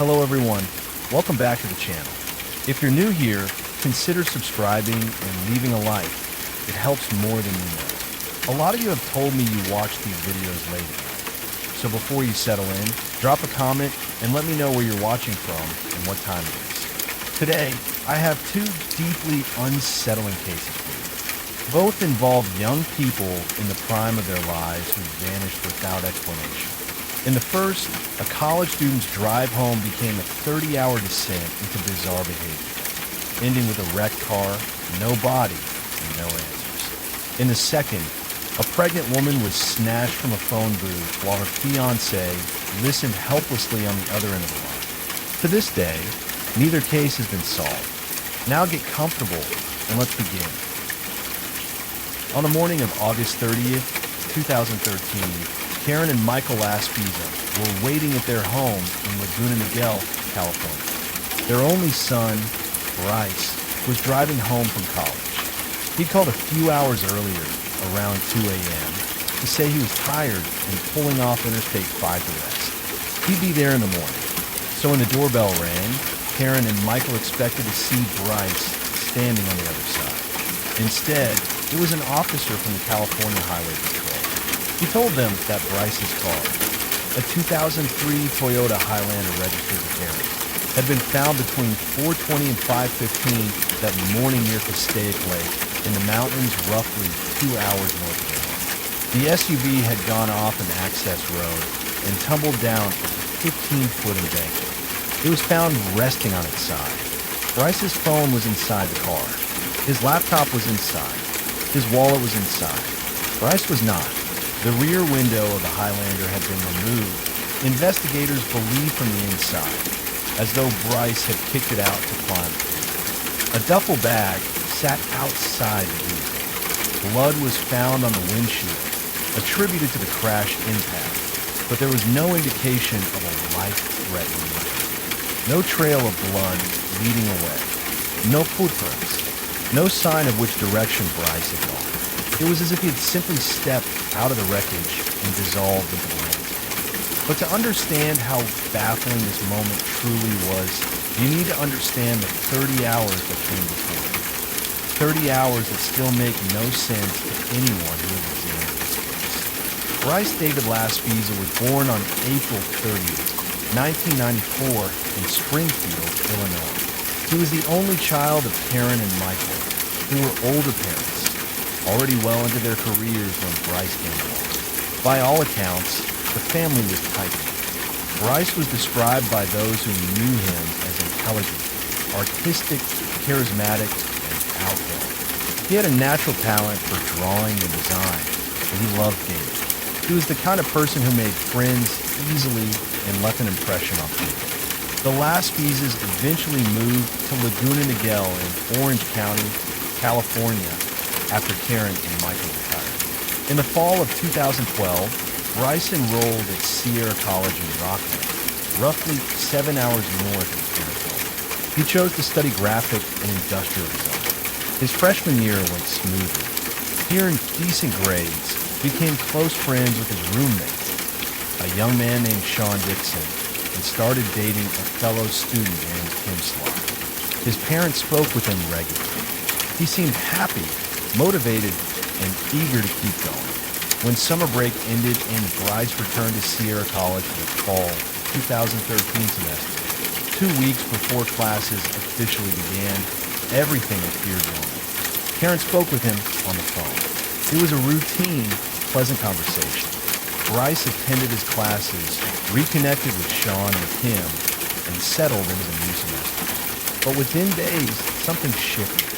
Hello everyone, welcome back to the channel. If you're new here, consider subscribing and leaving a like. It helps more than you know. A lot of you have told me you watch these videos late at night. So before you settle in, drop a comment and let me know where you're watching from and what time it is. Today, I have two deeply unsettling cases for you. Both involve young people in the prime of their lives who vanished without explanation. In the first, a college student's drive home became a 30-hour descent into bizarre behavior, ending with a wrecked car, no body, and no answers. In the second, a pregnant woman was snatched from a phone booth while her fiancé listened helplessly on the other end of the line. To this day, neither case has been solved. Now get comfortable and let's begin. On the morning of August 30th, 2013, Karen and Michael Laspiza were waiting at their home in Laguna Niguel, California. Their only son, Bryce, was driving home from college. He called a few hours earlier, around 2 a.m., to say he was tired and pulling off Interstate 5 to rest. He'd be there in the morning. So when the doorbell rang, Karen and Michael expected to see Bryce standing on the other side. Instead, it was an officer from the California Highway Patrol. He told them that Bryce's car, a 2003 Toyota Highlander registered to Karen, had been found between 4:20 and 5:15 that morning near Passaic Lake in the mountains roughly 2 hours north of their home. The SUV had gone off an access road and tumbled down a 15-foot embankment. It was found resting on its side. Bryce's phone was inside the car. His laptop was inside. His wallet was inside. Bryce was not. The rear window of the Highlander had been removed. Investigators believed from the inside, as though Bryce had kicked it out to climb through. A duffel bag sat outside the vehicle. Blood was found on the windshield, attributed to the crash impact, but there was no indication of a life-threatening injury. No trail of blood leading away. No footprints. No sign of which direction Bryce had gone. It was as if he had simply stepped out of the wreckage and dissolved into the landscape. But to understand how baffling this moment truly was, you need to understand the 30 hours that came before it. 30 hours that still make no sense to anyone who has examined this case. Bryce David Laspiza was born on April 30th, 1994 in Springfield, Illinois. He was the only child of Karen and Michael, who were older parents, already well into their careers when Bryce came along. By all accounts, the family was tight. Bryce was described by those who knew him as intelligent, artistic, charismatic, and outgoing. He had a natural talent for drawing and design, and he loved gaming. He was the kind of person who made friends easily and left an impression on people. The Laspizas eventually moved to Laguna Niguel in Orange County, California, after Karen and Michael retired. In the fall of 2012, Bryce enrolled at Sierra College in Rockland, roughly 7 hours north of his parents' home. He chose to study graphic and industrial design. His freshman year went smoothly. He earned decent grades, became close friends with his roommate, a young man named Sean Dixon, and started dating a fellow student named Kim Slot. His parents spoke with him regularly. He seemed happy, motivated, and eager to keep going. When summer break ended and Bryce returned to Sierra College for the fall 2013 semester, 2 weeks before classes officially began, everything appeared normal. Karen spoke with him on the phone. It was a routine, pleasant conversation. Bryce attended his classes, reconnected with Sean and Kim, and settled into the new semester. But within days, something shifted.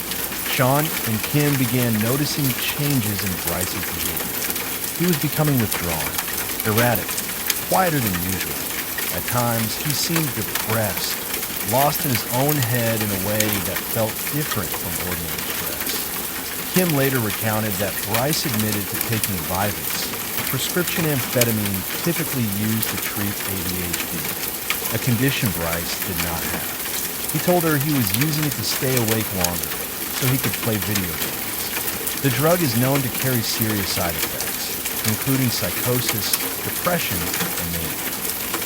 Sean and Kim began noticing changes in Bryce's behavior. He was becoming withdrawn, erratic, quieter than usual. At times, he seemed depressed, lost in his own head in a way that felt different from ordinary stress. Kim later recounted that Bryce admitted to taking Vyvanse, a prescription amphetamine typically used to treat ADHD, a condition Bryce did not have. He told her he was using it to stay awake longer, so he could play video games. The drug is known to carry serious side effects, including psychosis, depression, and mania.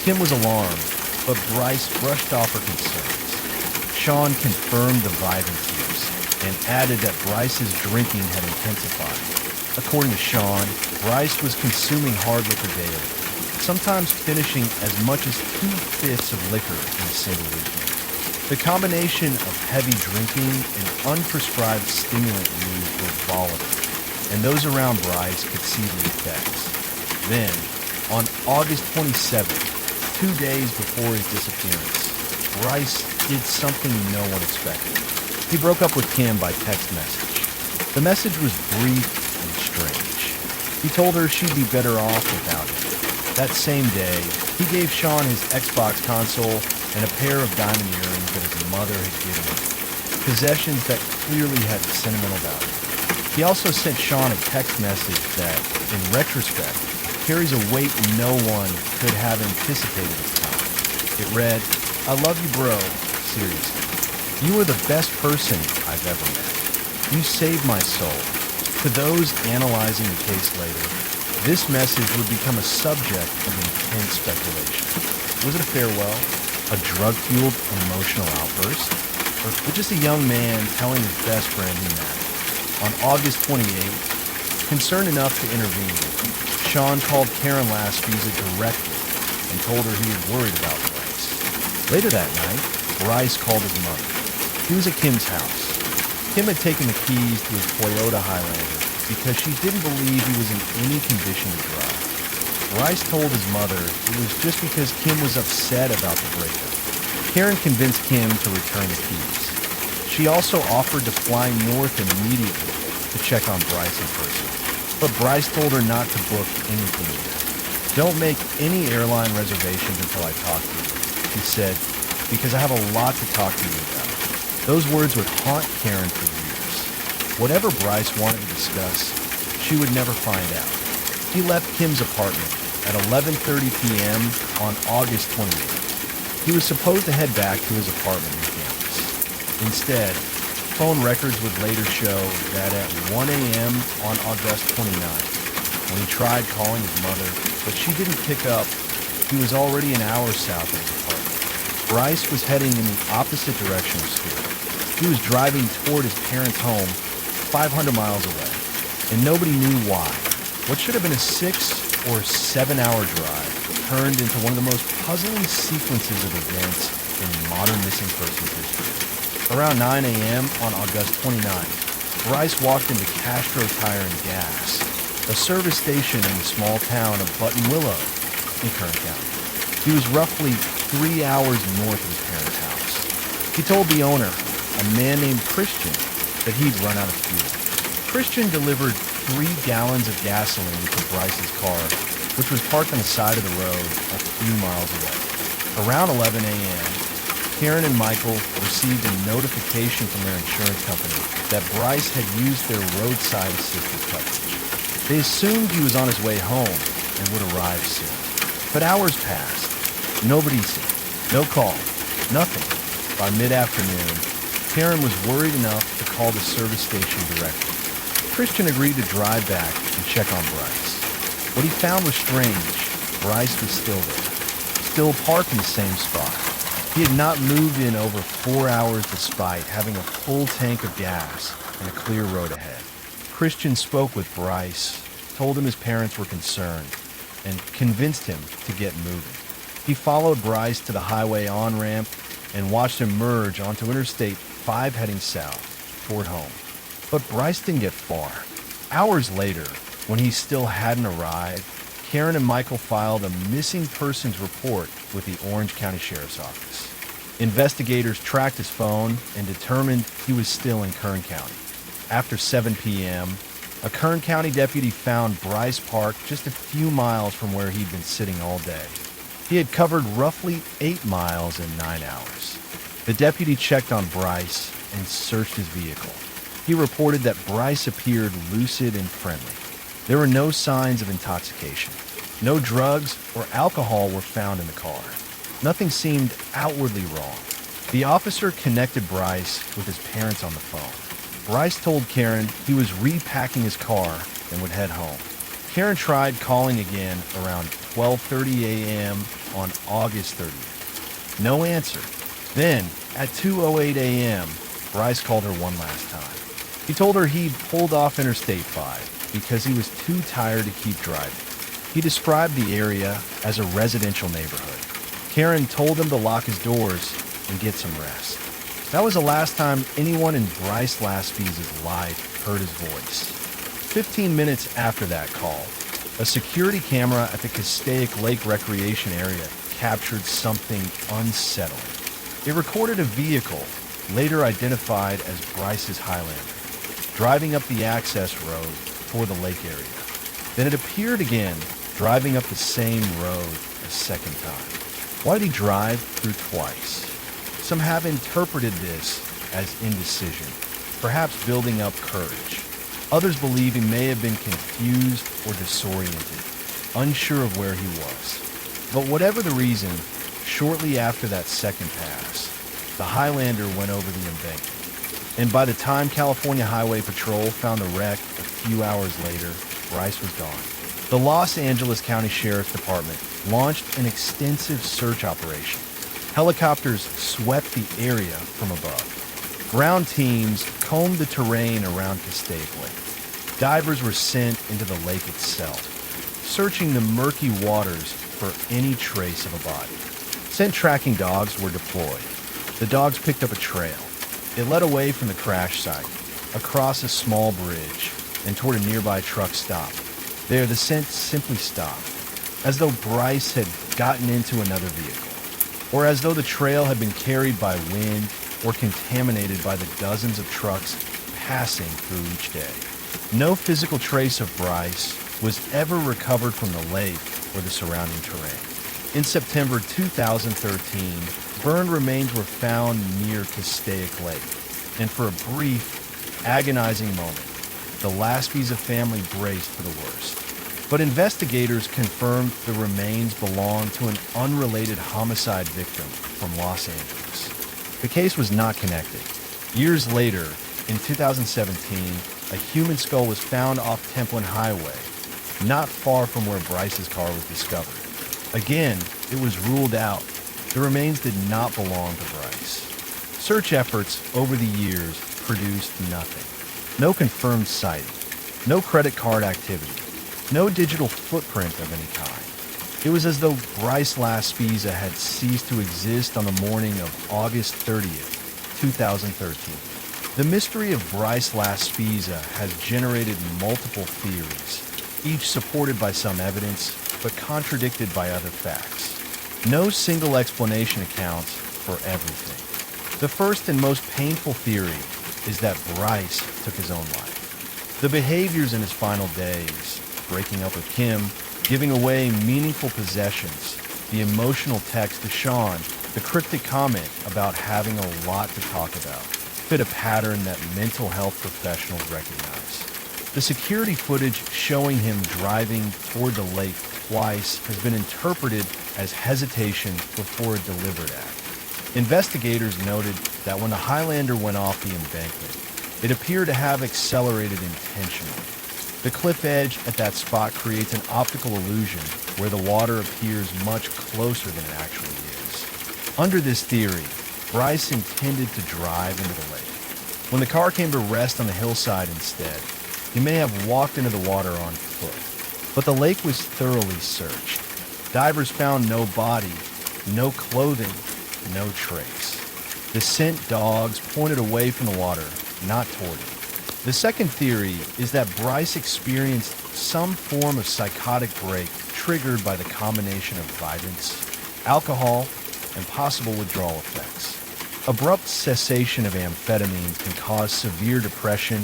Kim was alarmed, but Bryce brushed off her concerns. Sean confirmed the Vyvanse use and added that Bryce's drinking had intensified. According to Sean, Bryce was consuming hard liquor daily, sometimes finishing as much as 2/5 of liquor in a single weekend. The combination of heavy drinking and unprescribed stimulant use were volatile, and those around Bryce could see the effects. Then, on August 27th, 2 days before his disappearance, Bryce did something no one expected. He broke up with Kim by text message. The message was brief and strange. He told her she'd be better off without him. That same day, he gave Sean his Xbox console and a pair of diamond earrings that his mother had given him, possessions that clearly had sentimental value. He also sent Sean a text message that, in retrospect, carries a weight no one could have anticipated at the time. It read, "I love you, bro. Seriously. You are the best person I've ever met. You saved my soul." To those analyzing the case later, this message would become a subject of intense speculation. Was it a farewell? A drug-fueled emotional outburst? Or just a young man telling his best friend he mattered? On August 28th, concerned enough to intervene, Sean called Karen Lasfisa directly and told her he was worried about Bryce. Later that night, Bryce called his mother. He was at Kim's house. Kim had taken the keys to his Toyota Highlander because she didn't believe he was in any condition to drive. Bryce told his mother it was just because Kim was upset about the breakup. Karen convinced Kim to return the keys. She also offered to fly north immediately to check on Bryce in person, but Bryce told her not to book anything yet. "Don't make any airline reservations until I talk to you," he said, "because I have a lot to talk to you about." Those words would haunt Karen for years. Whatever Bryce wanted to discuss, she would never find out. He left Kim's apartment at 11:30 p.m. on August 28th. He was supposed to head back to his apartment in campus. Instead, phone records would later show that at 1 a.m. on August 29th, when he tried calling his mother, but she didn't pick up, he was already an hour south of his apartment. Bryce was heading in the opposite direction of school. He was driving toward his parents' home 500 miles away, and nobody knew why. What should have been a 6 or 7 hour drive turned into one of the most puzzling sequences of events in modern missing persons history. Around 9 a.m. on August 29th, Bryce walked into Castro Tire and Gas, a service station in the small town of Buttonwillow in Kern County. He was roughly 3 hours north of his parents' house. He told the owner, a man named Christian, that he'd run out of fuel. Christian delivered 3 gallons of gasoline to Bryce's car, which was parked on the side of the road a few miles away. Around 11 a.m., Karen and Michael received a notification from their insurance company that Bryce had used their roadside assistance coverage. They assumed he was on his way home and would arrive soon. But hours passed. Nobody seen. No call. Nothing. By mid-afternoon, Karen was worried enough to call the service station directly. Christian agreed to drive back and check on Bryce. What he found was strange. Bryce was still there, still parked in the same spot. He had not moved in over 4 hours despite having a full tank of gas and a clear road ahead. Christian spoke with Bryce, told him his parents were concerned, and convinced him to get moving. He followed Bryce to the highway on-ramp and watched him merge onto Interstate 5 heading south toward home. But Bryce didn't get far. Hours later, when he still hadn't arrived, Karen and Michael filed a missing persons report with the Orange County Sheriff's Office. Investigators tracked his phone and determined he was still in Kern County. After 7 p.m., a Kern County deputy found Bryce parked just a few miles from where he'd been sitting all day. He had covered roughly 8 miles in 9 hours. The deputy checked on Bryce and searched his vehicle. He reported that Bryce appeared lucid and friendly. There were no signs of intoxication. No drugs or alcohol were found in the car. Nothing seemed outwardly wrong. The officer connected Bryce with his parents on the phone. Bryce told Karen he was repacking his car and would head home. Karen tried calling again around 12:30 a.m. on August 30th. No answer. Then, at 2:08 a.m., Bryce called her one last time. He told her he'd pulled off Interstate 5 because he was too tired to keep driving. He described the area as a residential neighborhood. Karen told him to lock his doors and get some rest. That was the last time anyone in Bryce Laspie's life heard his voice. 15 minutes after that call, a security camera at the Castaic Lake Recreation Area captured something unsettling. It recorded a vehicle, later identified as Bryce's Highlander, driving up the access road for the lake area. Then it appeared again, driving up the same road a second time. Why did he drive through twice? Some have interpreted this as indecision, perhaps building up courage. Others believe he may have been confused or disoriented, unsure of where he was. But whatever the reason, shortly after that second pass, the Highlander went over the embankment. And by the time California Highway Patrol found the wreck a few hours later, Bryce was gone. The Los Angeles County Sheriff's Department launched an extensive search operation. Helicopters swept the area from above. Ground teams combed the terrain around Castaic Lake. Divers were sent into the lake itself, searching the murky waters for any trace of a body. Scent tracking dogs were deployed. The dogs picked up a trail. It led away from the crash site, across a small bridge, and toward a nearby truck stop. There, the scent simply stopped, as though Bryce had gotten into another vehicle, or as though the trail had been carried by wind or contaminated by the dozens of trucks passing through each day. No physical trace of Bryce was ever recovered from the lake or the surrounding terrain. In September 2013, burned remains were found near Castaic Lake, and for a brief, agonizing moment, the Laspie's family braced for the worst. But investigators confirmed the remains belonged to an unrelated homicide victim from Los Angeles. The case was not connected. Years later, in 2017, a human skull was found off Templin Highway, not far from where Bryce's car was discovered. Again, it was ruled out. The remains did not belong to Bryce. Search efforts over the years produced nothing. No confirmed sighting, no credit card activity, no digital footprint of any kind. It was as though Bryce Laspie's had ceased to exist on the morning of August 30th, 2013. The mystery of Bryce Laspie's has generated multiple theories, each supported by some evidence, but contradicted by other facts. No single explanation accounts for everything. The first and most painful theory is that Bryce took his own life. The behaviors in his final days, breaking up with Kim, giving away meaningful possessions, the emotional text to Sean, the cryptic comment about having a lot to talk about, fit a pattern that mental health professionals recognize. The security footage showing him driving toward the lake twice has been interpreted as hesitation before a deliberate act. Investigators noted that when the Highlander went off the embankment, it appeared to have accelerated intentionally. The cliff edge at that spot creates an optical illusion where the water appears much closer than it actually is. Under this theory, Bryce intended to drive into the lake. When the car came to rest on the hillside instead, he may have walked into the water on foot. But the lake was thoroughly searched. Divers found no body, no clothing, no trace. The scent dogs pointed away from the water, not toward it. The second theory is that Bryce experienced some form of psychotic break triggered by the combination of violence, alcohol, and possible withdrawal effects. Abrupt cessation of amphetamines can cause severe depression,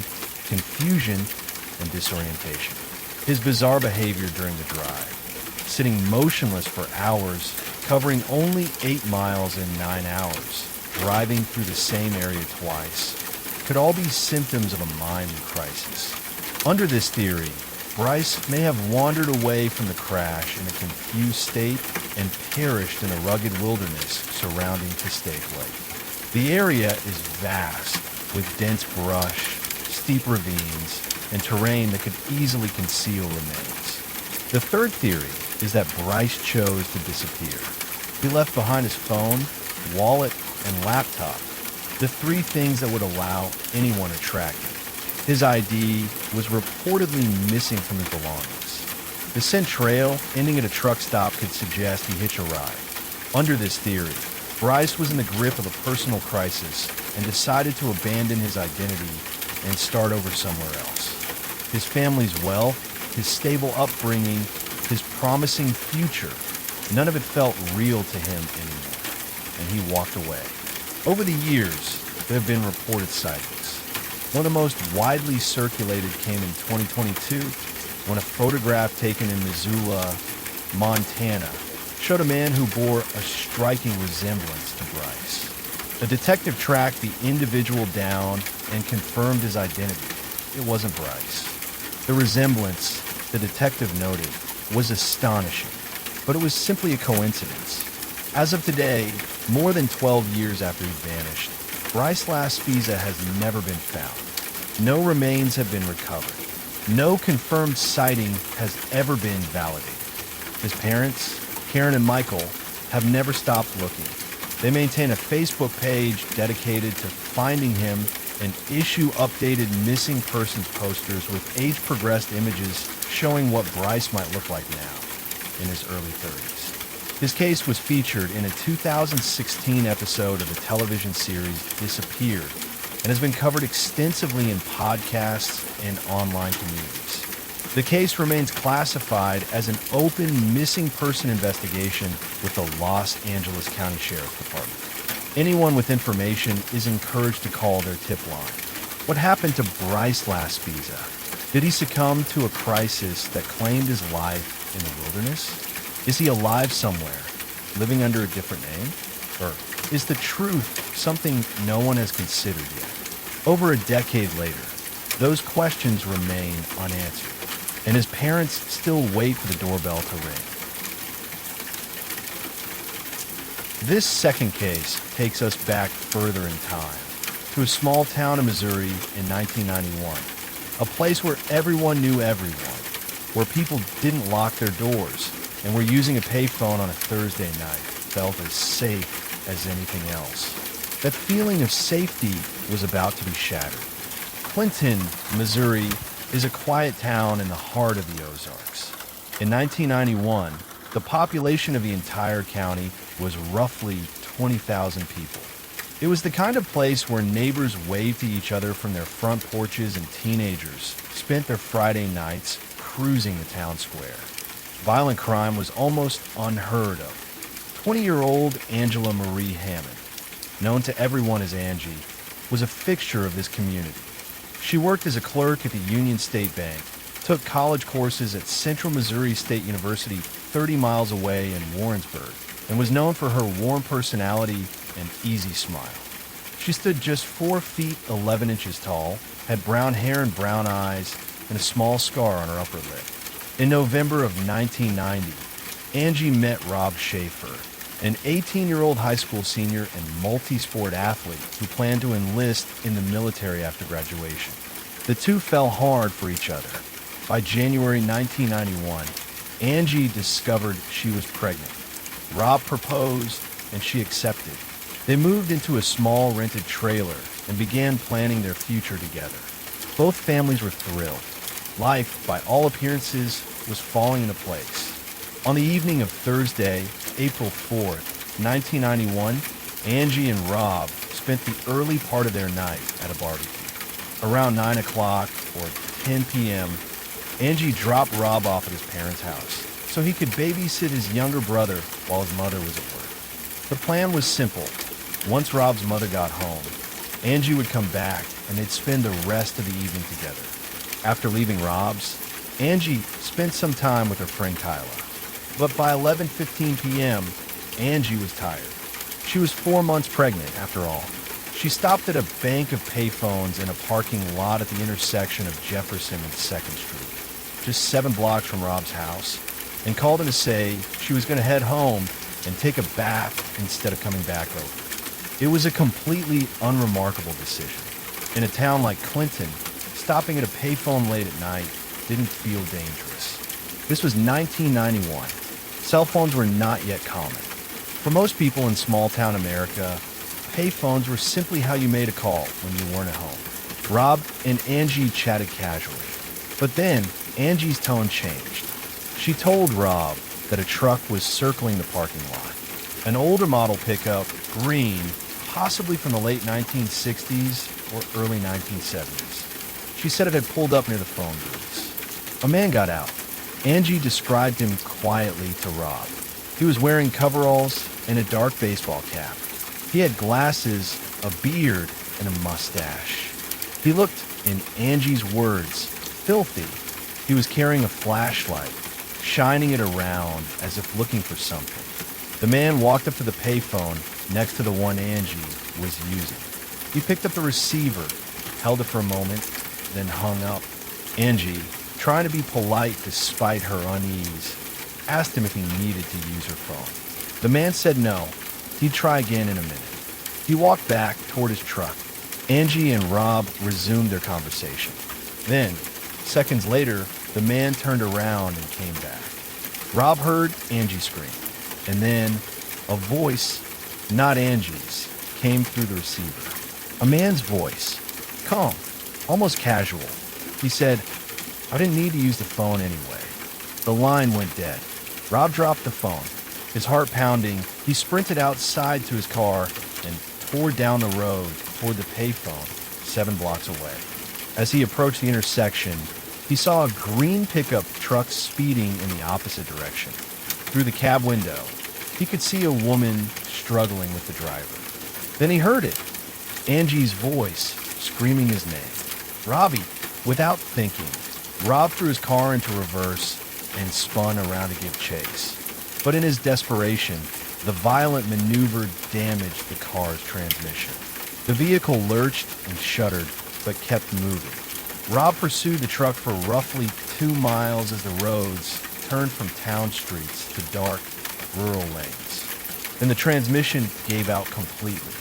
confusion, and disorientation. His bizarre behavior during the drive, sitting motionless for hours, covering only 8 miles in 9 hours, driving through the same area twice, could all be symptoms of a mind in crisis. Under this theory, Bryce may have wandered away from the crash in a confused state and perished in a rugged wilderness surrounding Castaic Lake. The area is vast, with dense brush, steep ravines, and terrain that could easily conceal remains. The third theory is that Bryce chose to disappear. He left behind his phone, wallet, and laptop, the three things that would allow anyone to track him. His ID was reportedly missing from his belongings. The scent trail ending at a truck stop could suggest he hitched a ride. Under this theory, Bryce was in the grip of a personal crisis and decided to abandon his identity and start over somewhere else. His family's wealth, his stable upbringing, his promising future, none of it felt real to him anymore, and he walked away. Over the years, there have been reported sightings. One of the most widely circulated came in 2022 when a photograph taken in Missoula, Montana, showed a man who bore a striking resemblance to Bryce. A detective tracked the individual down and confirmed his identity. It wasn't Bryce. The resemblance, the detective noted, was astonishing, but it was simply a coincidence. As of today, more than 12 years after he vanished, Bryce Laspisa has never been found. No remains have been recovered. No confirmed sighting has ever been validated. His parents, Karen and Michael, have never stopped looking. They maintain a Facebook page dedicated to finding him and issue updated missing persons posters with age-progressed images showing what Bryce might look like now, in his early 30s. His case was featured in a 2016 episode of the television series Disappeared and has been covered extensively in podcasts and online communities. The case remains classified as an open missing person investigation with the Los Angeles County Sheriff's Department. Anyone with information is encouraged to call their tip line. What happened to Bryce Laspisa? Did he succumb to a crisis that claimed his life in the wilderness? Is he alive somewhere, living under a different name? Or is the truth something no one has considered yet? Over a decade later, those questions remain unanswered, and his parents still wait for the doorbell to ring. This second case takes us back further in time, to a small town in Missouri in 1991, a place where everyone knew everyone, where people didn't lock their doors, and where using a payphone on a Thursday night felt as safe as anything else. That feeling of safety was about to be shattered. Clinton, Missouri, is a quiet town in the heart of the Ozarks. In 1991, the population of the entire county was roughly 20,000 people. It was the kind of place where neighbors waved to each other from their front porches and teenagers spent their Friday nights cruising the town square. Violent crime was almost unheard of. 20-year-old Angela Marie Hammond, known to everyone as Angie, was a fixture of this community. She worked as a clerk at the Union State Bank, took college courses at Central Missouri State University 30 miles away in Warrensburg, and was known for her warm personality and easy smile. She stood just 4 feet 11 inches tall, had brown hair and brown eyes, and a small scar on her upper lip. In November of 1990, Angie met Rob Schaefer, an 18-year-old high school senior and multi-sport athlete who planned to enlist in the military after graduation. The two fell hard for each other. By January 1991, Angie discovered she was pregnant. Rob proposed, and she accepted. They moved into a small rented trailer and began planning their future together. Both families were thrilled. Life, by all appearances, was falling into place. On the evening of Thursday, April 4th, 1991, Angie and Rob spent the early part of their night at a barbecue. Around 9 o'clock or 10 p.m., Angie dropped Rob off at his parents' house so he could babysit his younger brother while his mother was at work. The plan was simple. Once Rob's mother got home, Angie would come back and they'd spend the rest of the evening together. After leaving Rob's, Angie spent some time with her friend Kyla. But by 11:15 p.m., Angie was tired. She was 4 months pregnant, after all. She stopped at a bank of payphones in a parking lot at the intersection of Jefferson and 2nd Street, just 7 blocks from Rob's house, and called him to say she was going to head home and take a bath instead of coming back over. It was a completely unremarkable decision. In a town like Clinton, stopping at a payphone late at night didn't feel dangerous. This was 1991. Cell phones were not yet common. For most people in small-town America, payphones were simply how you made a call when you weren't at home. Rob and Angie chatted casually. But then, Angie's tone changed. She told Rob that a truck was circling the parking lot. An older model pickup, green, possibly from the late 1960s or early 1970s. She said it had pulled up near the phone booths. A man got out. Angie described him quietly to Rob. He was wearing coveralls and a dark baseball cap. He had glasses, a beard, and a mustache. He looked, in Angie's words, filthy. He was carrying a flashlight, shining it around as if looking for something. The man walked up to the payphone next to the one Angie was using. He picked up the receiver, held it for a moment, then hung up. Angie, trying to be polite despite her unease, asked him if he needed to use her phone. The man said no. He'd try again in a minute. He walked back toward his truck. Angie and Rob resumed their conversation. Then, seconds later, the man turned around and came back. Rob heard Angie scream, and then a voice, not Angie's, came through the receiver. A man's voice, calm, almost casual. He said, "I didn't need to use the phone anyway." The line went dead. Rob dropped the phone. His heart pounding, he sprinted outside to his car and tore down the road toward the payphone 7 blocks away. As he approached the intersection, he saw a green pickup truck speeding in the opposite direction. Through the cab window, he could see a woman struggling with the driver. Then he heard it, Angie's voice screaming his name. Robbie, without thinking, Rob threw his car into reverse and spun around to give chase. But in his desperation, the violent maneuver damaged the car's transmission. The vehicle lurched and shuddered, but kept moving. Rob pursued the truck for roughly 2 miles as the roads turned from town streets to dark, rural lanes. Then the transmission gave out completely.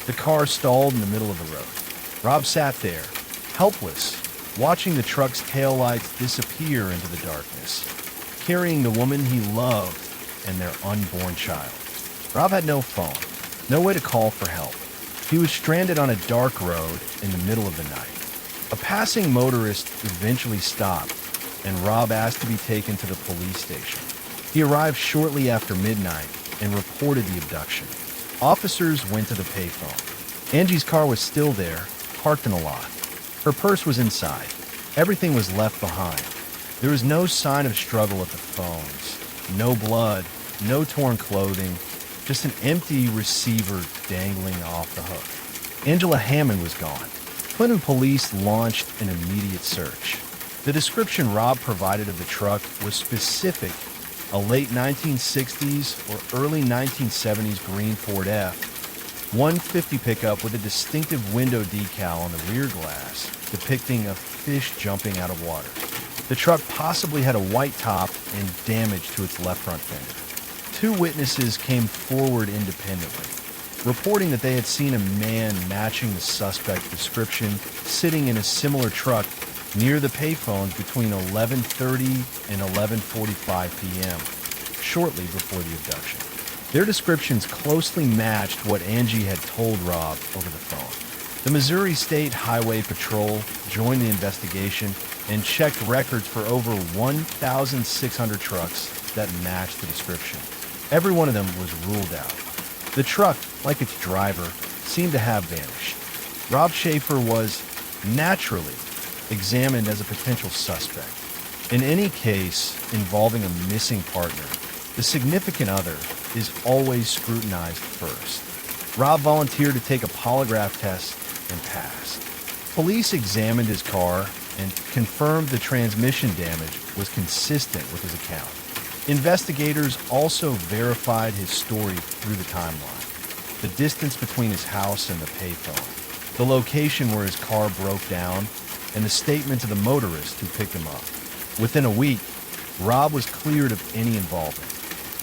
The car stalled in the middle of the road. Rob sat there, helpless, watching the truck's taillights disappear into the darkness, carrying the woman he loved and their unborn child. Rob had no phone, no way to call for help. He was stranded on a dark road in the middle of the night. A passing motorist eventually stopped, and Rob asked to be taken to the police station. He arrived shortly after midnight and reported the abduction. Officers went to the payphone. Angie's car was still there, parked in a lot. Her purse was inside. Everything was left behind. There was no sign of struggle at the phones. No blood, no torn clothing, just an empty receiver dangling off the hook. Angela Hammond was gone. Clinton police launched an immediate search. The description Rob provided of the truck was specific: a late 1960s or early 1970s green Ford F, 150 pickup with a distinctive window decal on the rear glass depicting a fish jumping out of water. The truck possibly had a white top and damage to its left front fender. 2 witnesses came forward independently, reporting that they had seen a man matching the suspect's description sitting in a similar truck near the payphones between 11:30 and 11:45 p.m., shortly before the abduction. Their descriptions closely matched what Angie had told Rob over the phone. The Missouri State Highway Patrol joined the investigation and checked records for over 1,600 trucks that matched the description. Every one of them was ruled out. The truck, like its driver, seemed to have vanished. Rob Schaefer was, naturally, examined as a potential suspect. In any case involving a missing partner, the significant other is always scrutinized first. Rob volunteered to take a polygraph test and passed. Police examined his car and confirmed the transmission damage was consistent with his account. Investigators also verified his story through the timeline: the distance between his house and the payphone, the location where his car broke down, and the statements of the motorist who picked him up. Within a week, Rob was cleared of any involvement.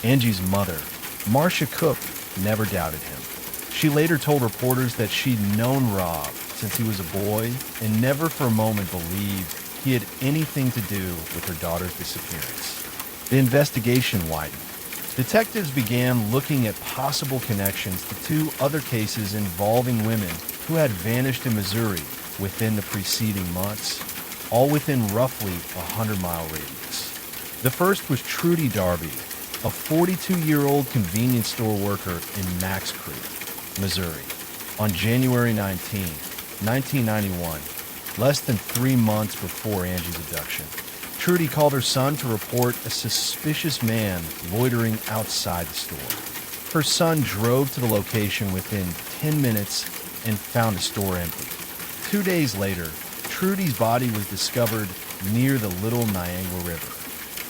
Angie's mother, Marcia Cook, never doubted him. She later told reporters that she'd known Rob since he was a boy and never for a moment believed he had anything to do with her daughter's disappearance. The investigation widened. Detectives began looking at possible connections to two other cases involving women who had vanished in Missouri within the preceding months, all within roughly a 100-mile radius. The first was Trudy Darby, a 42-year-old convenience store worker in Max Creek, Missouri. On January 19, 1991, less than 3 months before Angie's abduction, Trudy called her son to report a suspicious man loitering outside the store. Her son drove to the location within 10 minutes and found the store empty. 2 days later, Trudy's body was discovered near the Little Niagara River.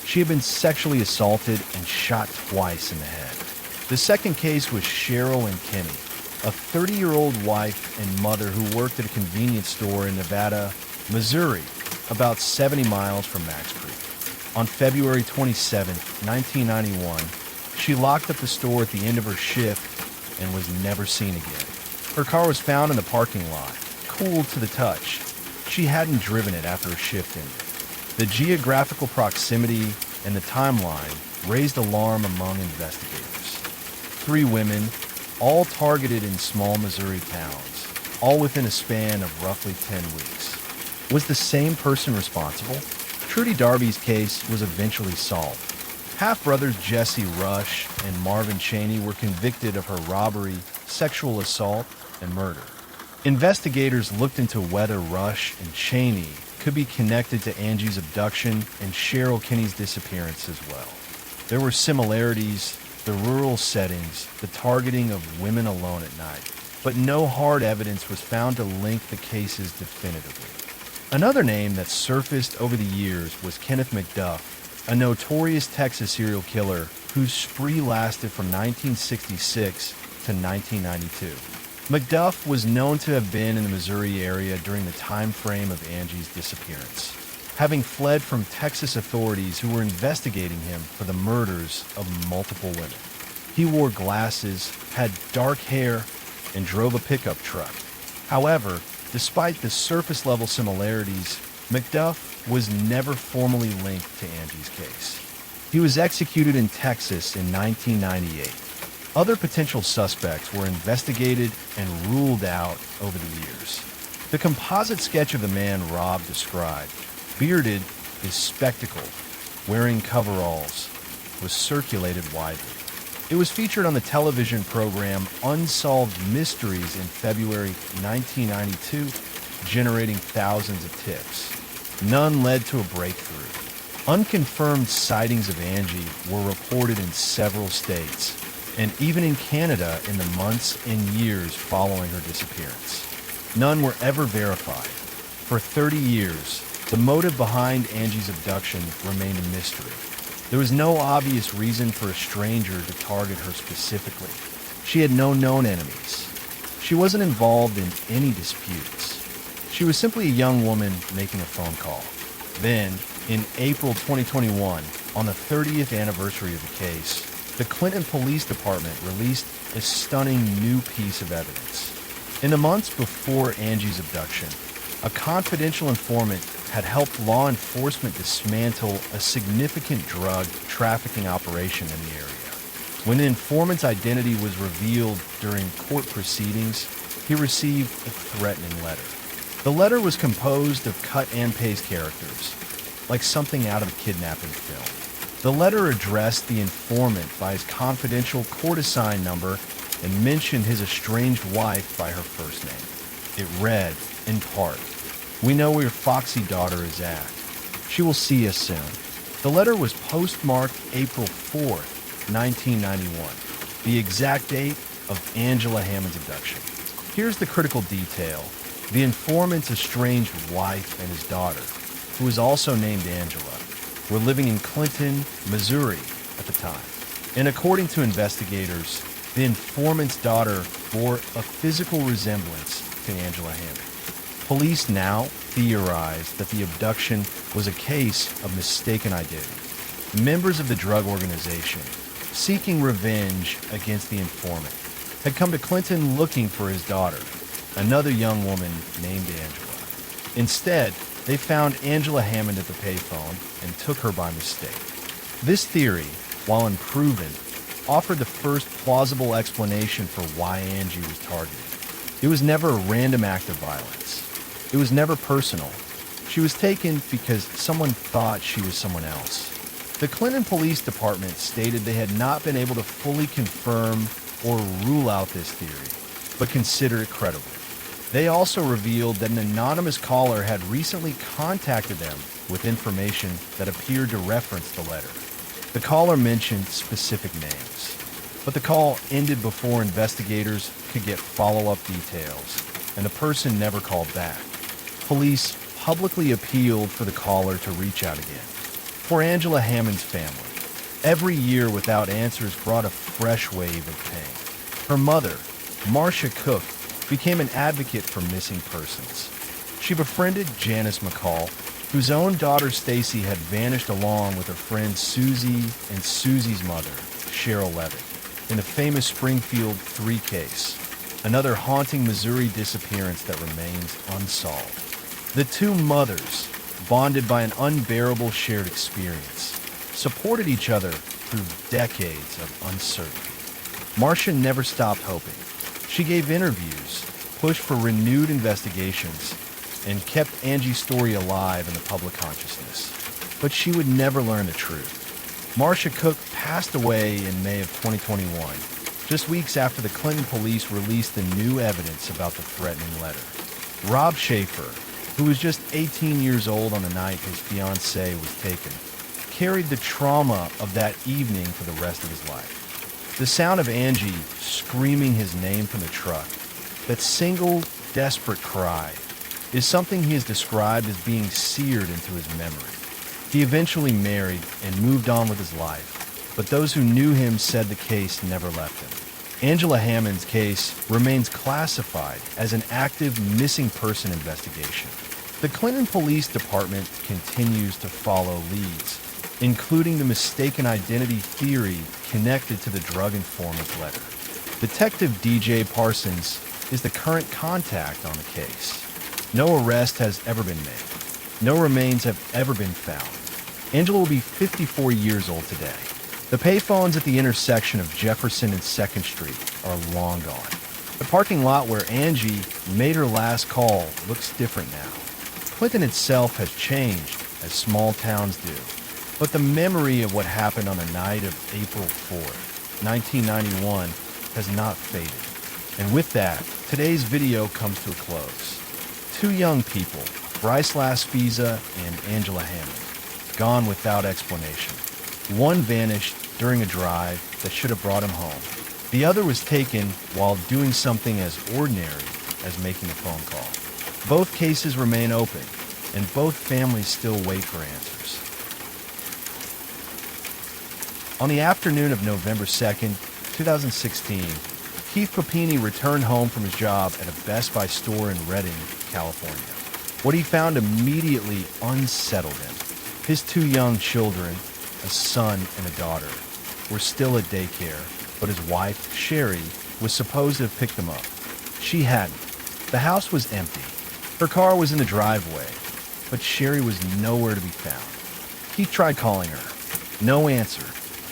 She had been sexually assaulted and shot twice in the head. The second case was Cheryl and Kenny, a 30-year-old wife and mother who worked at a convenience store in Nevada, Missouri, about 70 miles from Max Creek. On February 27, 1991, she locked up the store at the end of her shift and was never seen again. Her car was found in the parking lot, cool to the touch. She hadn't driven it after her shift ended. The geographical proximity and the timeline raised alarm among investigators. 3 women, all targeted in small Missouri towns, all within a span of roughly 10 weeks. Was the same person responsible? Trudy Darby's case was eventually solved. Half-brothers Jesse Rush and Marvin Cheney were convicted of her robbery, sexual assault, and murder. Investigators looked into whether Rush and Cheney could be connected to Angie's abduction and Cheryl Kenny's disappearance as well. There were similarities, the rural settings, the targeting of women alone at night, but no hard evidence was found to link the cases definitively. Another name that surfaced over the years was Kenneth McDuff, a notorious Texas serial killer whose spree lasted from 1966 to 1992. McDuff was known to have been in the Missouri area during the time frame of Angie's disappearance, having fled from Texas authorities who were investigating him for the murders of multiple women. He wore glasses, had dark hair, and drove a pickup truck. However, despite the surface-level similarities, McDuff was never formally linked to Angie's case. He was executed in Texas in 1998. Other potential suspects were investigated and ruled out over the years. The composite sketch of the man Rob described, bearded, is spectacled, wearing coveralls, was circulated widely. It was featured on the television program Unsolved Mysteries in February 1992, generating thousands of tips. None led to a breakthrough. Unconfirmed sightings of Angie were reported in several states, and even in Canada in the months and years following her disappearance. None were ever verified. For 30 years, the motive behind Angie's abduction remained a mystery. There was no obvious reason for a stranger to target her specifically. She had no known enemies. She wasn't involved in any disputes. She was simply a young woman making a phone call. Then, in April 2021, on the 30th anniversary of the case, the Clinton Police Department released a stunning new piece of evidence. In the months before Angie's abduction, a confidential informant had helped law enforcement dismantle a significant drug trafficking operation in the area. When the informant's identity was revealed during court proceedings, he received a threatening letter. The letter was composed of cut-and-paste characters, like something out of a kidnapping film. The letter addressed the informant by his confidential court-assigned number and mentioned his estranged wife by her first name. It read, in part, "We know where your foxy daughter is at. She will see us soon." The letter was postmarked April 4th, 1991, the exact date of Angela Hammond's abduction. Here's the critical detail. The informant's estranged wife and his daughter, who was also named Angela, were living in Clinton, Missouri at the time. And according to investigators, the informant's daughter bore a physical resemblance to Angela Hammond. Police now theorize that the abduction was a case of mistaken identity. Members of the drug organization, seeking revenge against the informant, had come to Clinton looking for his daughter, another young woman named Angela. Instead, they found Angela Hammond at the payphone and took her by mistake. This theory, while unproven, offered the first plausible explanation for why Angie was targeted. It was never a random act of violence. It was never personal. She was taken because someone thought she was someone else. The Clinton Police Department stated they had not been able to fully confirm or rule out this theory, but consider it credible. They also revealed that an anonymous caller had recently contacted them with information that appeared to reference the letter. The caller mentioned specific names, but the call ended before investigators could get follow-up details, and the person never called back. Police publicly appealed for the caller to reach out again. For Angela Hammond's family, every year without answers brought a fresh wave of pain. Her mother, Marcia Cook, became an advocate for missing persons. She befriended Janice McCall, whose own daughter Stacy had vanished along with her friend Susie and Susie's mother, Cheryl Levitt, in the famous Springfield 3 case, another haunting Missouri disappearance that remains unsolved. The two mothers, bonded by an unbearable shared experience, supported each other through decades of uncertainty. Marcia never stopped hoping. She gave interviews, pushed for renewed investigations, and kept Angie's story alive in the public consciousness. But she would never learn the truth. Marcia Cook passed away in May of 2021, just weeks after the Clinton police released the new evidence about the threatening letter. Rob Schaefer, who was just 18 years old on the night his fiancée was taken, carried the trauma of that evening for the rest of his life. The sound of Angie screaming his name from the truck, that single, desperate cry, is something he has described as being seared into his memory. He eventually married and moved on with his life, but those who knew him said the case never left him. Angela Hammond's case remains classified as an active missing person investigation. The Clinton Police Department continues to follow leads, including the mistaken identity theory connected to the drug informant's letter. Detective DJ Parsons is the current contact on the case. No arrest has ever been made. No remains have ever been found. Angela will be 54 years old today. The payphones at the intersection of Jefferson and 2nd Street are long gone. The parking lot where Angie made her last call looks different now. Clinton itself has changed, as small towns do. But the memory of what happened on the night of April 4th, 1991, has not faded. And with that, today's video comes to a close. Two young people, Bryce Laspiza and Angela Hammond, gone without explanation. One vanished during a drive that should have brought him home. The other was taken while doing something as ordinary as making a phone call. Both cases remain open, and both families still wait for answers. On the afternoon of November 2nd, 2016, Keith Papini returned home from his job at a Best Buy store in Redding, California. What he found immediately unsettled him. His two young children, a son and a daughter, were still at daycare, but his wife, Sherry, was supposed to have picked them up. She hadn't. The house was empty. Her car was in the driveway, but Sherry was nowhere to be found. Keith tried calling her. No answer.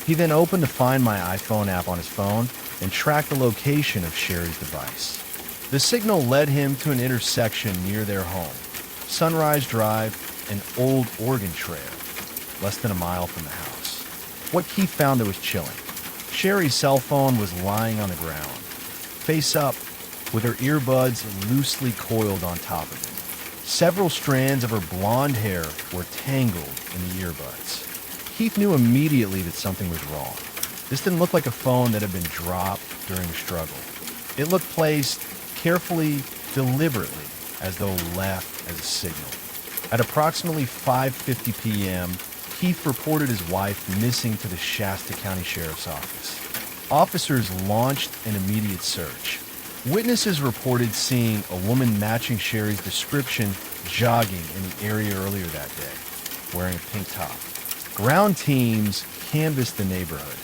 He then opened the Find My iPhone app on his phone and tracked the location of Sherry's device. The signal led him to an intersection near their home, Sunrise Drive and Old Oregon Trail, less than a mile from the house. What Keith found there was chilling. Sherry's cell phone was lying on the ground, face up, with her earbuds loosely coiled on top of it. Several strands of her blonde hair were tangled in the earbuds. Keith knew immediately that something was wrong. This didn't look like a phone that had been dropped during a struggle. It looked placed carefully, deliberately, as though left as a signal. At approximately 5:50 p.m., Keith reported his wife missing to the Shasta County Sheriff's Office. Officers launched an immediate search. Witnesses reported seeing a woman matching Sherry's description jogging in the area earlier that day, wearing a pink top. Ground teams canvassed the neighborhood.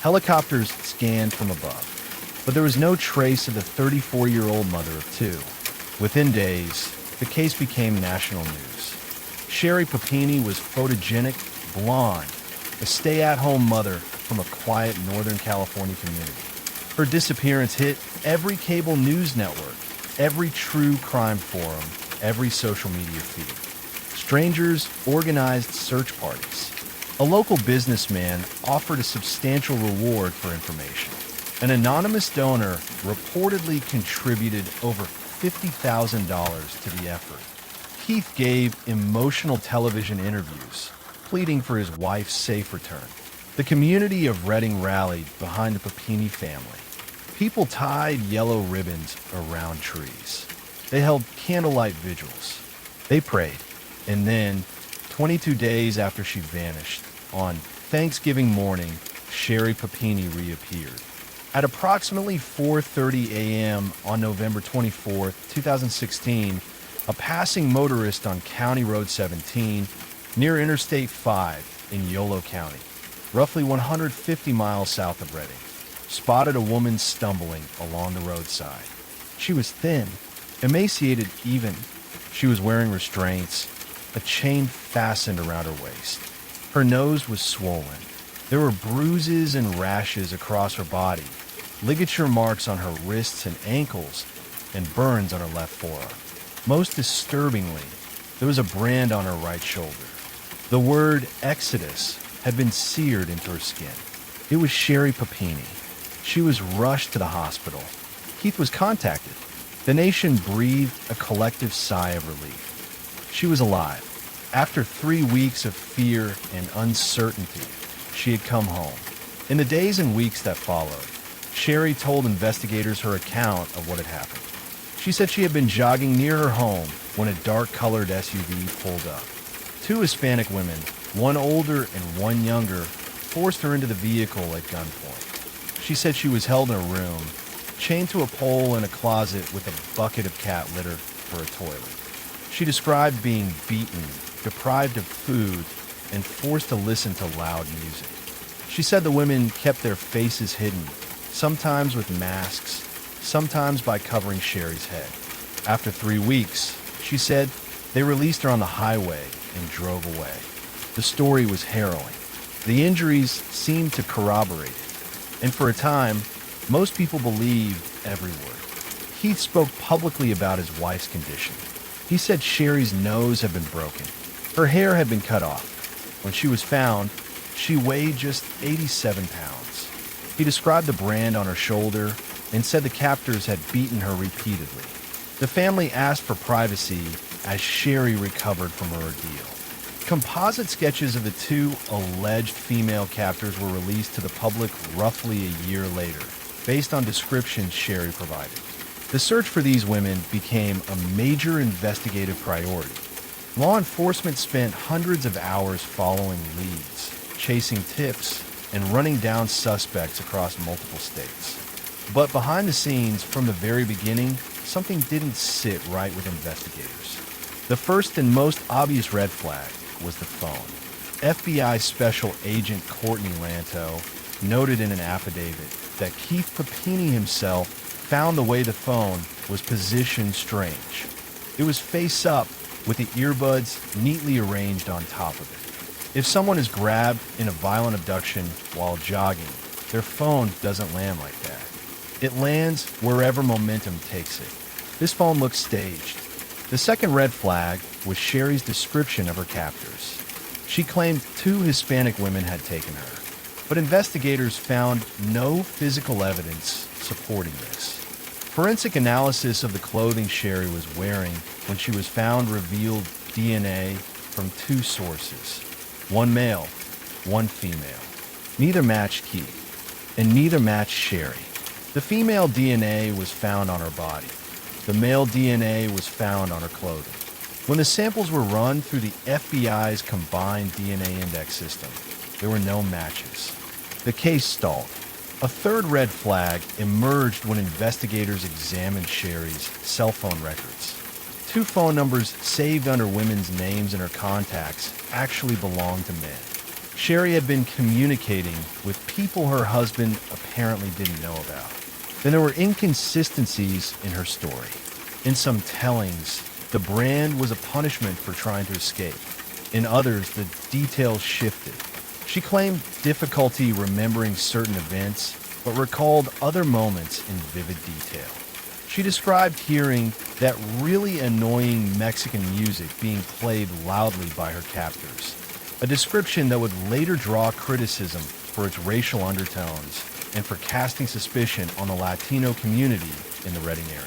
Helicopters scanned from above, but there was no trace of the 34-year-old mother of two. Within days, the case became national news. Sherry Papini was photogenic, blonde, a stay-at-home mother from a quiet Northern California community. Her disappearance hit every cable news network, every true crime forum, every social media feed. Strangers organized search parties. A local businessman offered a substantial reward for information. An anonymous donor reportedly contributed over $50,000 to the effort. Keith gave emotional television interviews, pleading for his wife's safe return. The community of Redding rallied behind the Papini family. People tied yellow ribbons around trees. They held candlelight vigils. They prayed. And then, 22 days after she vanished, on Thanksgiving morning, Sherry Papini reappeared. At approximately 4:30 a.m. on November 24, 2016, a passing motorist on County Road 17 near Interstate 5 in Yolo County, roughly 150 miles south of Redding, spotted a woman stumbling along the roadside. She was thin, emaciated even. She was wearing restraints, a chain fastened around her waist. Her nose was swollen. There were bruises and rashes across her body, ligature marks on her wrists and ankles, and burns on her left forearm. Most disturbingly, there was a brand on her right shoulder. The word Exodus had been seared into her skin. It was Sherry Papini. She was rushed to the hospital. Keith was contacted. The nation breathed a collective sigh of relief. She was alive. After 3 weeks of fear and uncertainty, she had come home. In the days and weeks that followed, Sherry told investigators her account of what had happened. She said she had been jogging near her home when a dark-colored SUV pulled up. 2 Hispanic women, one older and one younger, forced her into the vehicle at gunpoint. She said she was held in a room, chained to a pole in a closet with a bucket of cat litter for a toilet. She described being beaten, deprived of food, and forced to listen to loud music. She said the women kept their faces hidden, sometimes with masks, sometimes by covering Sherry's head. After 3 weeks, she said they released her on the highway and drove away. The story was harrowing. The injuries seemed to corroborate it, and for a time, most people believed every word. Keith spoke publicly about his wife's condition. He said Sherry's nose had been broken. Her hair had been cut off. When she was found, she weighed just 87 pounds. He described the brand on her shoulder and said the captors had beaten her repeatedly. The family asked for privacy as Sherry recovered from her ordeal. Composite sketches of the 2 alleged female captors were released to the public roughly a year later, based on descriptions Sherry provided. The search for these women became a major investigative priority. Law enforcement spent hundreds of hours following leads, chasing tips, and running down suspects across multiple states. But behind the scenes, from the very beginning, something didn't sit right with investigators. The first and most obvious red flag was the phone. FBI Special Agent Courtney Lanto noted in an affidavit that Keith Papini himself found the way the phone was positioned strange. It was face up with the earbuds neatly arranged on top of it. If someone is grabbed in a violent abduction while jogging, their phone doesn't land like that. It lands wherever momentum takes it. This phone looks staged. The second red flag was Sherry's description of her captors. She claimed 2 Hispanic women had taken her, but investigators found no physical evidence supporting this. Forensic analysis of the clothing Sherry was wearing when she was found revealed DNA from 2 sources. One male, one female. Neither matched Keith, and neither matched Sherry. The female DNA was found on her body. The male DNA was found on her clothing. When the samples were run through the FBI's combined DNA index system, there were no matches. The case stalled. A third red flag emerged when investigators examined Sherry's cell phone records. 2 phone numbers saved under women's names in her contacts actually belonged to men. Sherry had been communicating with people her husband apparently didn't know about. Then there were inconsistencies in her story. In some tellings, the brand was a punishment for trying to escape. In others, the details shifted. She claimed difficulty remembering certain events, but recalled other moments in vivid detail. She described hearing that really annoying Mexican music being played loudly by her captors, a description that would later draw criticism for its racial undertones and for casting suspicion on the Latino community in the Redding area.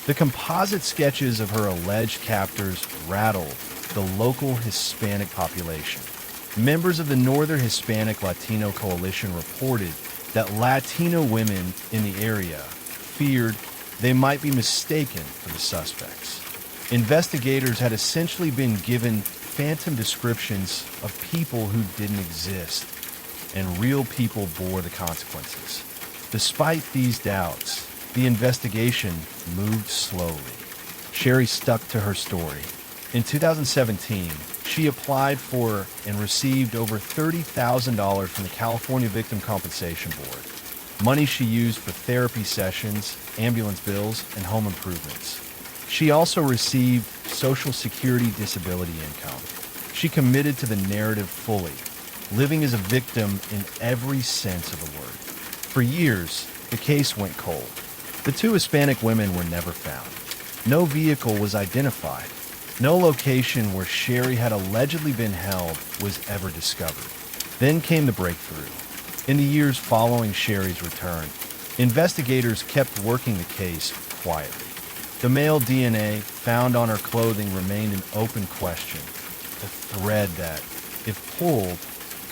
The composite sketches of her alleged captors rattled the local Hispanic population. Members of the Northern Hispanic Latino Coalition reported that Latino women in the area feared they might be mistaken for the suspects. Investigators had essentially been given phantom descriptions of people who didn't exist, and real people bore the consequences. Despite these doubts, the investigation moved slowly. Sherry stuck to her story. In 2017, she applied for and received over $30,000 from the California Victim Compensation Board, money she used for therapy sessions, ambulance bills, and home improvements. She also received Social Security disability income. She committed to the narrative fully, living as a victim in every sense of the word. For years, the case went cold. The two Hispanic women were never found. No vehicle was identified. No location where Sherry had allegedly been held was ever discovered. Then came the breakthrough. In the years following Sherry's return, investigators kept working the case quietly. The male DNA found on her clothing remained an open question, a thread that, if pulled,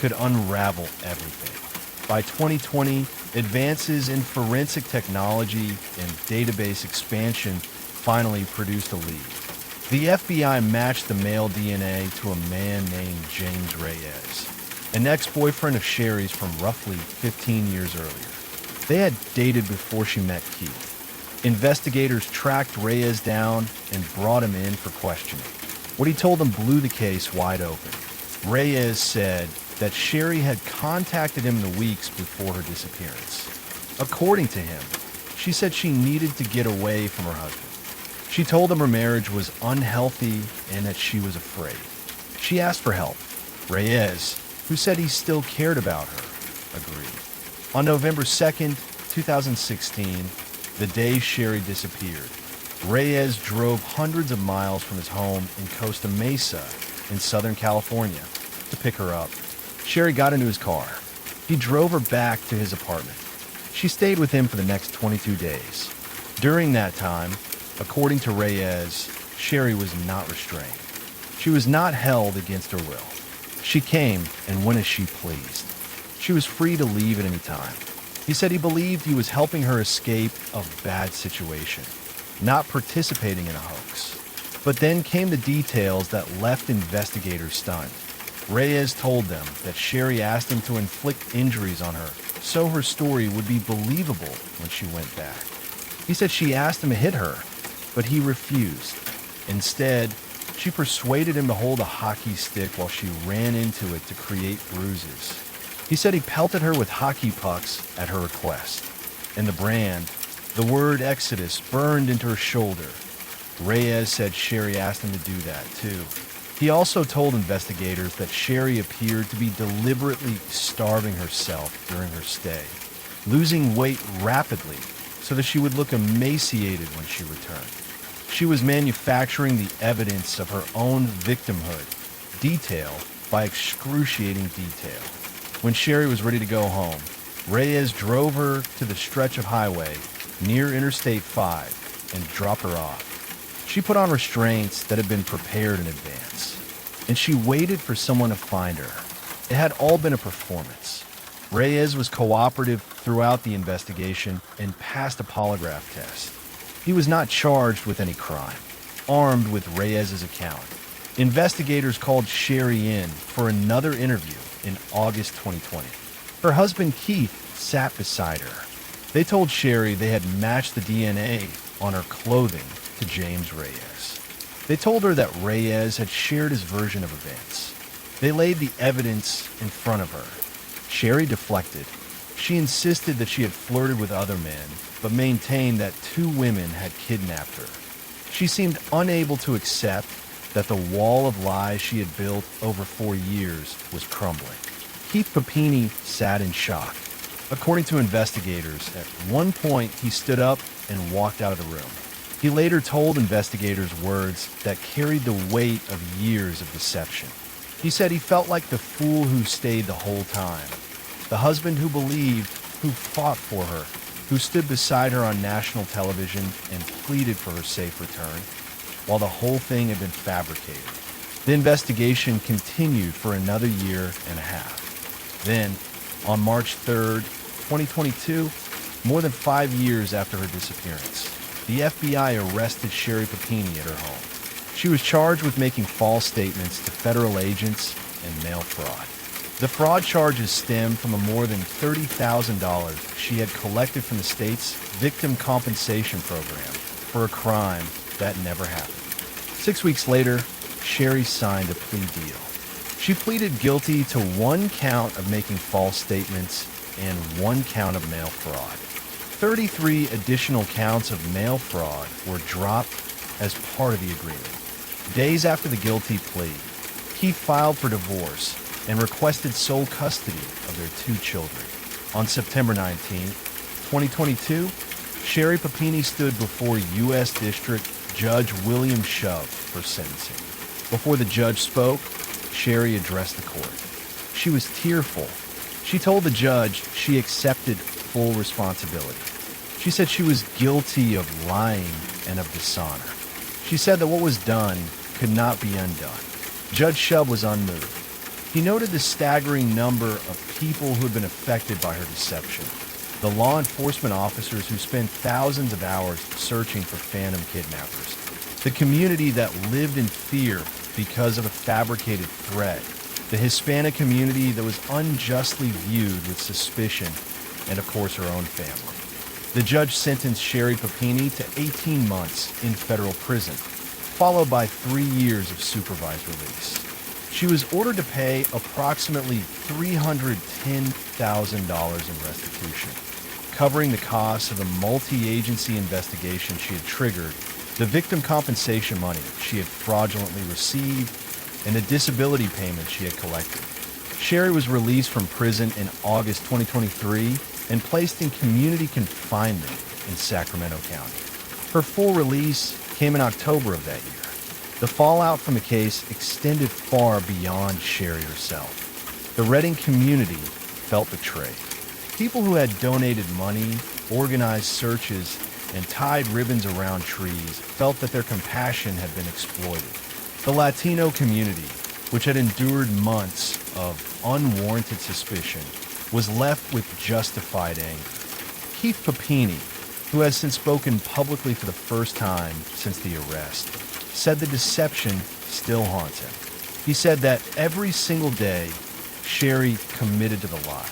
could unravel everything. By 2020, advances in forensic technology and database expansion finally produced a lead. The FBI matched the male DNA to a man named James Reyes, an ex-boyfriend of Sherry's from roughly 15 years earlier. They had dated before she met Keith. Investigators tracked Reyes down and brought him in for questioning. What he told them blew the case wide open. Reyes said that Sherry had contacted him in the weeks before her disappearance. According to him, she said she needed to get away from her husband. She told him her marriage was unhealthy and that she was afraid. She asked for help. Reyes, who said he still cared about her, agreed. On November 2nd, 2016, the day Sherry disappeared, Reyes drove hundreds of miles from his home in Costa Mesa in Southern California to pick her up. Sherry got into his car. He drove her back to his apartment. She stayed with him for the next 22 days. During that time, according to Reyes, Sherry was not restrained. She was not held against her will. She came and went as she pleased. She was free to leave at any time. He said he believed he was helping her escape a bad situation, not participating in a hoax. But then came the details that left investigators stunned. Reyes told them that Sherry asked him to inflict injuries on her so her story would be believable when she went back. He said she asked him to hit her, but he refused. Instead, she persuaded him to hold a hockey stick while she ran into it to create bruises. He said he pelted her with hockey pucks at her request. And the brand, the word Exodus, burned into her shoulder. Reyes said Sherry asked him to do that, too. He also told investigators that Sherry appeared to be deliberately starving herself during her stay, losing weight rapidly so that she would look emaciated when she returned. She was manufacturing the evidence of her own victimhood, detail by excruciating detail. When Sherry was ready to go home, Reyes drove her to the stretch of highway near Interstate 5 and dropped her off. She put on restraints that had been prepared in advance, and she waited for someone to find her. It had all been a performance. Reyes was cooperative throughout the investigation and passed a polygraph test. He was not charged with any crime. Armed with Reyes's account, investigators called Sherry in for another interview in August 2020. Her husband Keith sat beside her. They told Sherry they had matched the DNA on her clothing to James Reyes. They told her that Reyes had shared his version of events. They laid the evidence in front of her. Sherry deflected. She insisted that she had flirted with other men, but maintained that two women had kidnapped her. She seemed unable to accept that the wall of lies she had built over 4 years was crumbling. Keith Papini sat in shock. According to investigators, at one point he stood up and walked out of the room. He later told investigators words that carried the weight of years of deception. He said he felt like the fool who stayed the whole time, the husband who believed, who fought for her, who stood beside her on national television and pleaded for her safe return, while the whole thing had been fabricated. The investigation continued for another year and a half. Then, on March 3rd, 2022, more than 5 years after her disappearance, the FBI arrested Sherry Papini at her home. She was charged with making false statements to federal agents and mail fraud. The fraud charges stemmed from a more than $30,000 she had collected from the state's victim compensation program for a crime that never happened. 6 weeks later, Sherry signed a plea deal. She pleaded guilty to 1 count of making false statements and 1 count of mail fraud. 33 additional counts of mail fraud were dropped as part of the agreement. Days after the guilty plea, Keith filed for divorce and requested sole custody of their 2 children. On September 19, 2022, Sherry Papini stood before U.S. District Judge William Shove for sentencing. Before the judge spoke, Sherry addressed the court. She was tearful. She told the judge she accepted full responsibility. She said she was guilty of lying and of dishonor. She said that what was done could not be undone. Judge Shub was unmoved. He noted the staggering number of people who had been affected by her deception. The law enforcement officers who spent thousands of hours searching for phantom kidnappers. The community that lived in fear because of a fabricated threat. The Hispanic community that was unjustly viewed with suspicion, and of course her own family. The judge sentenced Sherry Papini to 18 months in federal prison, followed by 3 years of supervised release. She was ordered to pay approximately $310,000 in restitution, covering the costs of the multi-agency investigation she had triggered, the victim compensation money she had fraudulently received, and the disability payments she had collected. Sherry was released from prison in August 2023 and placed in community confinement in Sacramento County. Her full release came in October of that year. The fallout from the case extended far beyond Sherry herself. The Redding community felt betrayed. People who had donated money, organized searches, and tied ribbons around trees felt that their compassion had been exploited. The Latino community, which had endured months of unwarranted suspicion, was left with justified anger. Keith Papini, who has since spoken publicly for the first time since the arrest, said the deception still haunts him. He said that every single day, Sherry committed to the lie.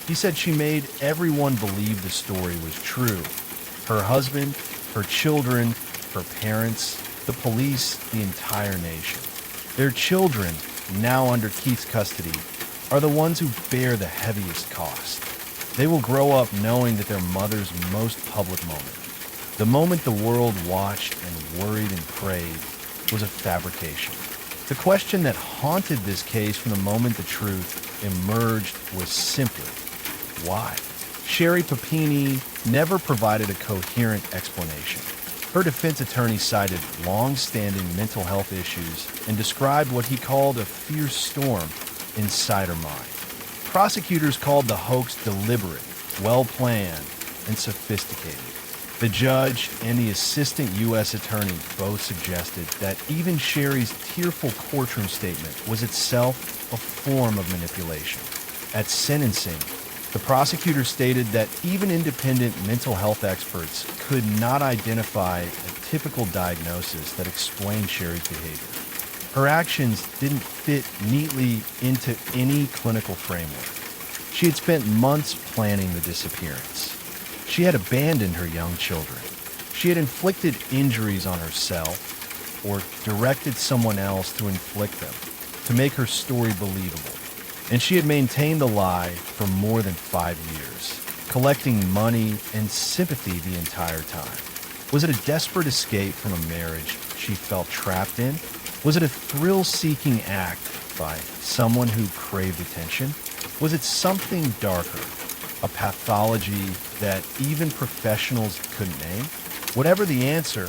He said she made everyone believe the story was true. Her husband, her children, her parents, the police, the entire nation. Their children, now under Keith's custody, are the ones who bear the heaviest cost. They will grow up knowing that their mother's most public moment, the moment the world watched and worried and prayed, was a fabrication. The question that haunted this case from the moment the truth emerged was simply, why? Sherry Papini never provided a coherent explanation. Her defense attorney cited long-standing mental health issues and described what he called a fierce storm inside her mind. Prosecutors called the hoax deliberate, well-planned, and sophisticated. The judge and the assistant U.S. attorney both suggested that even Sherry's tearful courtroom statement was itself a form of manipulation. At sentencing, the prosecutor stated that even independent mental health experts could not identify a typical diagnosis that explained Sherry's behavior. Her actions didn't fit neatly into any clinical framework. She had spent months planning the disappearance. She had abandoned her young children. She had inflicted injuries on herself or directed someone else to inflict them to make her story believable. And she had maintained the lie for more than 5 years, collecting money and sympathy the entire time. Was it a desperate escape from a marriage she felt trapped in? Was it a thrill-seeking act by someone who craved attention? Was it something darker, a pathology that even professionals couldn't name? Whatever the answer,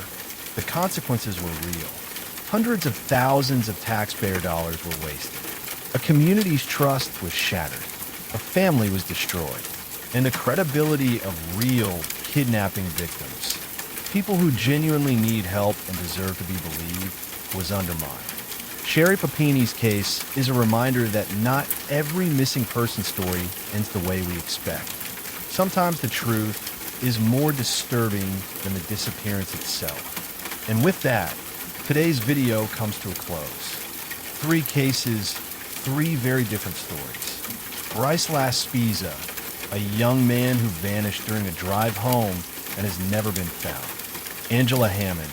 the consequences were real. Hundreds of thousands of taxpayer dollars were wasted. A community's trust was shattered. A family was destroyed. And the credibility of real kidnapping victims, people who genuinely need help and deserve to be believed, was undermined. Sherry Papini's case is a reminder that not every missing person story ends the way we expect. Sometimes the truth is more disturbing than the disappearance itself. And with that, today's video comes to a close. 3 cases, 3 very different stories. Bryce Laspiza, a young man who vanished during a drive home and has never been found. Angela Hammond,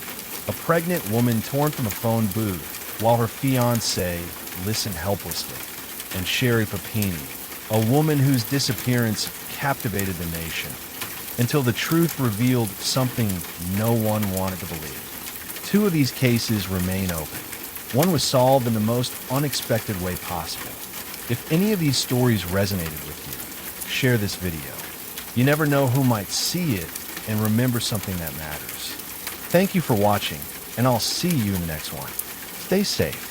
a pregnant woman torn from a phone booth while her fiancé listened helplessly. And Sherry Papini, a woman whose disappearance captivated the nation until the truth revealed something no one wanted to believe. 2 of these cases remain open. One was solved in the most unexpected way possible. If any of these stories resonated with you, share this video. You never know who might see it and remember something that matters. Thank you for watching, and I'll see you in the next one. Stay safe.